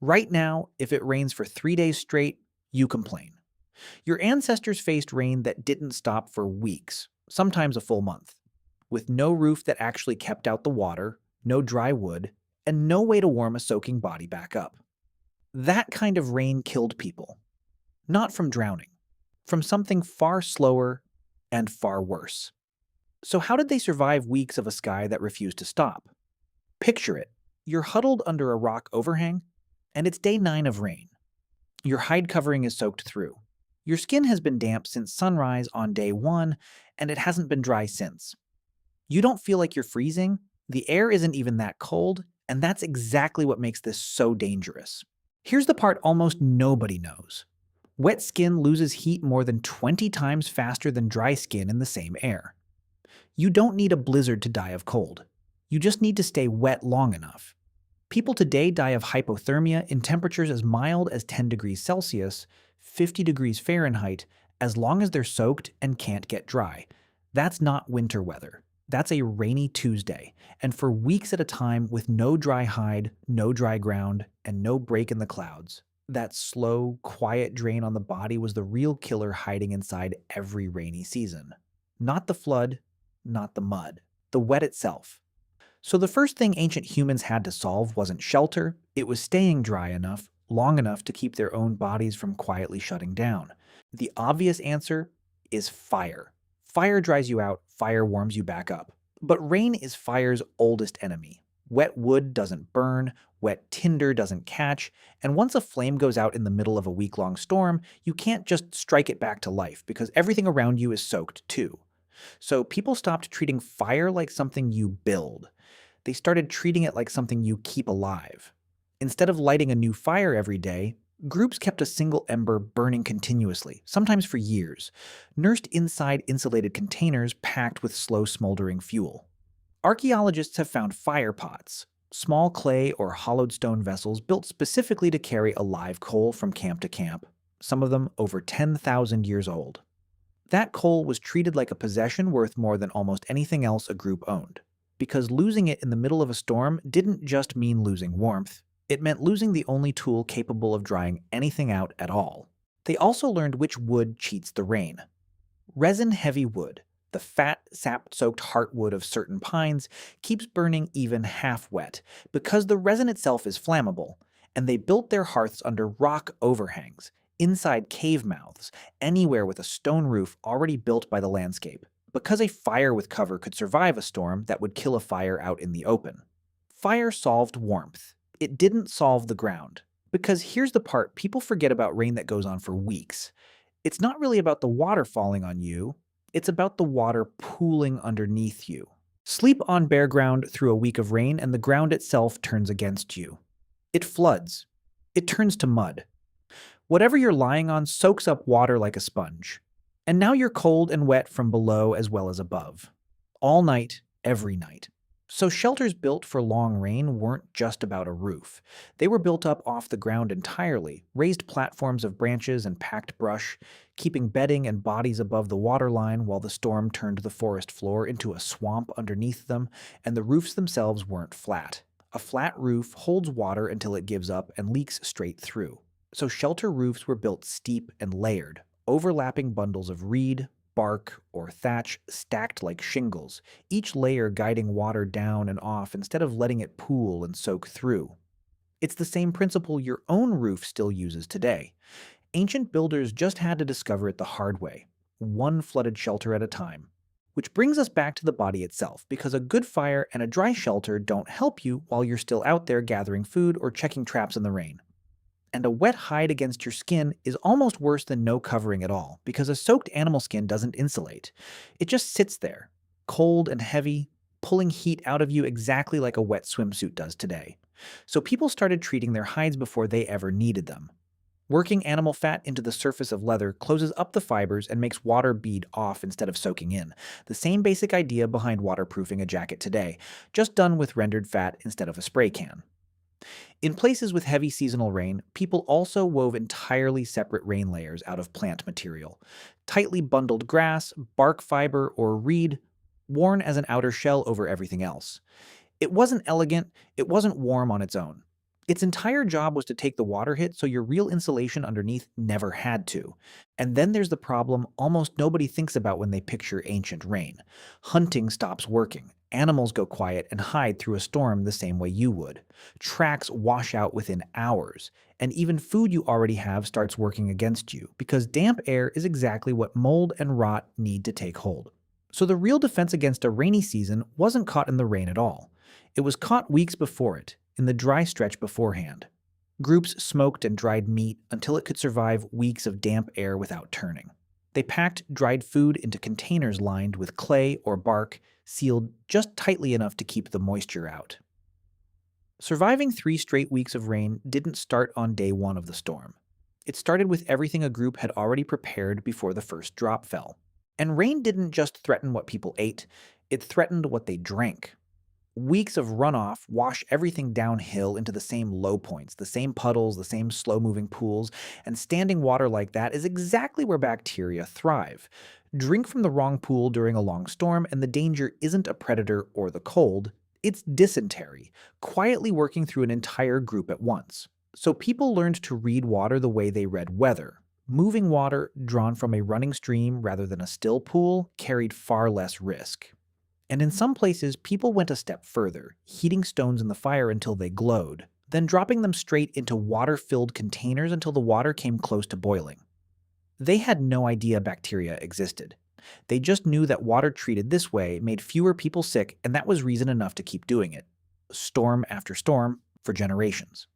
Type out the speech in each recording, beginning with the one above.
Right now, if it rains for 3 days straight, you complain. Your ancestors faced rain that didn't stop for weeks, sometimes a full month, with no roof that actually kept out the water, no dry wood, and no way to warm a soaking body back up. That kind of rain killed people, not from drowning, from something far slower and far worse. So, how did they survive weeks of a sky that refused to stop? Picture it. You're huddled under a rock overhang, and it's day 9 of rain. Your hide covering is soaked through. Your skin has been damp since sunrise on day 1, and it hasn't been dry since. You don't feel like you're freezing, the air isn't even that cold, and that's exactly what makes this so dangerous. Here's the part almost nobody knows. Wet skin loses heat more than 20 times faster than dry skin in the same air. You don't need a blizzard to die of cold. You just need to stay wet long enough. People today die of hypothermia in temperatures as mild as 10 degrees Celsius, 50 degrees Fahrenheit, as long as they're soaked and can't get dry. That's not winter weather. That's a rainy Tuesday, and for weeks at a time with no dry hide, no dry ground, and no break in the clouds. That slow, quiet drain on the body was the real killer hiding inside every rainy season. Not the flood, not the mud, the wet itself. So the first thing ancient humans had to solve wasn't shelter, it was staying dry enough, long enough to keep their own bodies from quietly shutting down. The obvious answer is fire. Fire dries you out, fire warms you back up. But rain is fire's oldest enemy. Wet wood doesn't burn, wet tinder doesn't catch, and once a flame goes out in the middle of a week-long storm, you can't just strike it back to life because everything around you is soaked too. So people stopped treating fire like something you build. They started treating it like something you keep alive. Instead of lighting a new fire every day, groups kept a single ember burning continuously, sometimes for years, nursed inside insulated containers packed with slow smoldering fuel. Archaeologists have found fire pots, small clay or hollowed stone vessels built specifically to carry a live coal from camp to camp, some of them over 10,000 years old. That coal was treated like a possession worth more than almost anything else a group owned, because losing it in the middle of a storm didn't just mean losing warmth, it meant losing the only tool capable of drying anything out at all. They also learned which wood cheats the rain. Resin-heavy wood, the fat, sap-soaked heartwood of certain pines, keeps burning even half wet, because the resin itself is flammable, and they built their hearths under rock overhangs, inside cave mouths, anywhere with a stone roof already built by the landscape, because a fire with cover could survive a storm that would kill a fire out in the open. Fire solved warmth. It didn't solve the ground. Because here's the part people forget about rain that goes on for weeks. It's not really about the water falling on you, it's about the water pooling underneath you. Sleep on bare ground through a week of rain and the ground itself turns against you. It floods. It turns to mud. Whatever you're lying on soaks up water like a sponge. And now you're cold and wet from below as well as above. All night, every night. So shelters built for long rain weren't just about a roof. They were built up off the ground entirely, raised platforms of branches and packed brush, keeping bedding and bodies above the waterline while the storm turned the forest floor into a swamp underneath them, and the roofs themselves weren't flat. A flat roof holds water until it gives up and leaks straight through. So shelter roofs were built steep and layered, overlapping bundles of reed, bark, or thatch stacked like shingles, each layer guiding water down and off instead of letting it pool and soak through. It's the same principle your own roof still uses today. Ancient builders just had to discover it the hard way, one flooded shelter at a time. Which brings us back to the body itself, because a good fire and a dry shelter don't help you while you're still out there gathering food or checking traps in the rain. And a wet hide against your skin is almost worse than no covering at all, because a soaked animal skin doesn't insulate. It just sits there, cold and heavy, pulling heat out of you exactly like a wet swimsuit does today. So people started treating their hides before they ever needed them. Working animal fat into the surface of leather closes up the fibers and makes water bead off instead of soaking in. The same basic idea behind waterproofing a jacket today, just done with rendered fat instead of a spray can. In places with heavy seasonal rain, people also wove entirely separate rain layers out of plant material. Tightly bundled grass, bark fiber, or reed, worn as an outer shell over everything else. It wasn't elegant, it wasn't warm on its own. Its entire job was to take the water hit so your real insulation underneath never had to. And then there's the problem almost nobody thinks about when they picture ancient rain. Hunting stops working. Animals go quiet and hide through a storm the same way you would. Tracks wash out within hours. And even food you already have starts working against you because damp air is exactly what mold and rot need to take hold. So the real defense against a rainy season wasn't caught in the rain at all. It was caught weeks before it, in the dry stretch beforehand. Groups smoked and dried meat until it could survive weeks of damp air without turning. They packed dried food into containers lined with clay or bark, sealed just tightly enough to keep the moisture out. Surviving 3 straight weeks of rain didn't start on day one of the storm. It started with everything a group had already prepared before the first drop fell. And rain didn't just threaten what people ate, it threatened what they drank. Weeks of runoff wash everything downhill into the same low points, the same puddles, the same slow-moving pools, and standing water like that is exactly where bacteria thrive. Drink from the wrong pool during a long storm, and the danger isn't a predator or the cold, it's dysentery, quietly working through an entire group at once. So people learned to read water the way they read weather. Moving water, drawn from a running stream rather than a still pool, carried far less risk. And in some places, people went a step further, heating stones in the fire until they glowed, then dropping them straight into water-filled containers until the water came close to boiling. They had no idea bacteria existed. They just knew that water treated this way made fewer people sick, and that was reason enough to keep doing it, storm after storm, for generations.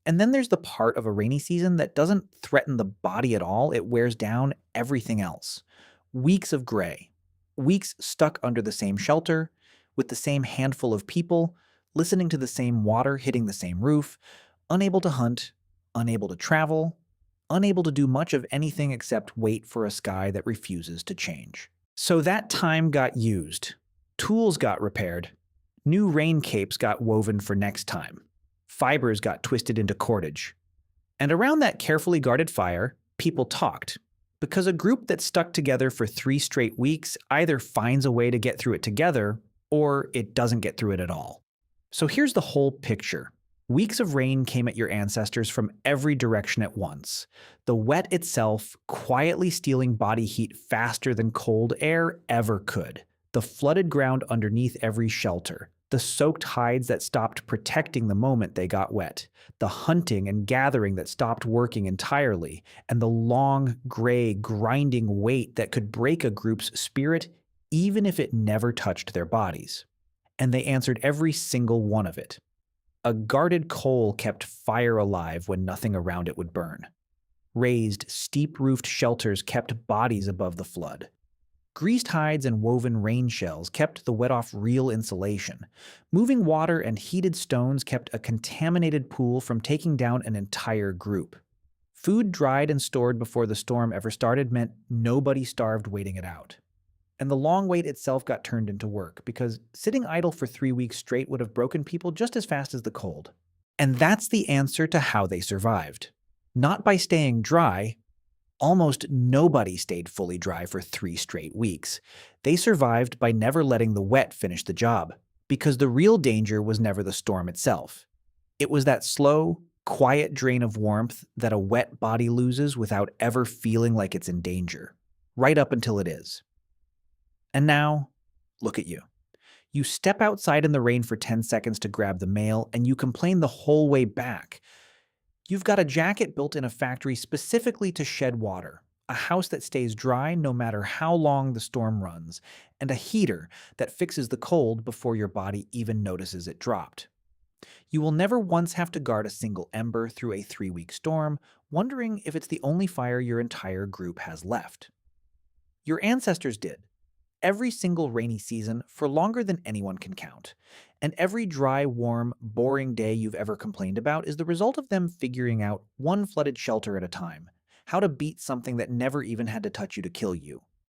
And then there's the part of a rainy season that doesn't threaten the body at all, it wears down everything else. Weeks of gray. Weeks stuck under the same shelter, with the same handful of people, listening to the same water hitting the same roof, unable to hunt, unable to travel, unable to do much of anything except wait for a sky that refuses to change. So that time got used. Tools got repaired. New rain capes got woven for next time. Fibers got twisted into cordage. And around that carefully guarded fire, people talked. Because a group that stuck together for 3 straight weeks either finds a way to get through it together, or it doesn't get through it at all. So here's the whole picture. Weeks of rain came at your ancestors from every direction at once. The wet itself quietly stealing body heat faster than cold air ever could. The flooded ground underneath every shelter. The soaked hides that stopped protecting the moment they got wet, the hunting and gathering that stopped working entirely, and the long, gray, grinding weight that could break a group's spirit even if it never touched their bodies. And they answered every single one of it. A guarded coal kept fire alive when nothing around it would burn. Raised, steep-roofed shelters kept bodies above the flood. Greased hides and woven rain shells kept the wet off real insulation. Moving water and heated stones kept a contaminated pool from taking down an entire group. Food dried and stored before the storm ever started meant nobody starved waiting it out. And the long wait itself got turned into work, because sitting idle for 3 weeks straight would have broken people just as fast as the cold. And that's the answer to how they survived. Not by staying dry. Almost nobody stayed fully dry for 3 straight weeks. They survived by never letting the wet finish the job, because the real danger was never the storm itself. It was that slow, quiet drain of warmth that a wet body loses without ever feeling like it's in danger, right up until it is. And now, look at you. You step outside in the rain for 10 seconds to grab the mail, and you complain the whole way back. You've got a jacket built in a factory specifically to shed water, a house that stays dry no matter how long the storm runs, and a heater that fixes the cold before your body even notices it dropped. You will never once have to guard a single ember through a 3-week storm, wondering if it's the only fire your entire group has left. Your ancestors did. Every single rainy season for longer than anyone can count. And every dry, warm, boring day you've ever complained about is the result of them figuring out one flooded shelter at a time, how to beat something that never even had to touch you to kill you.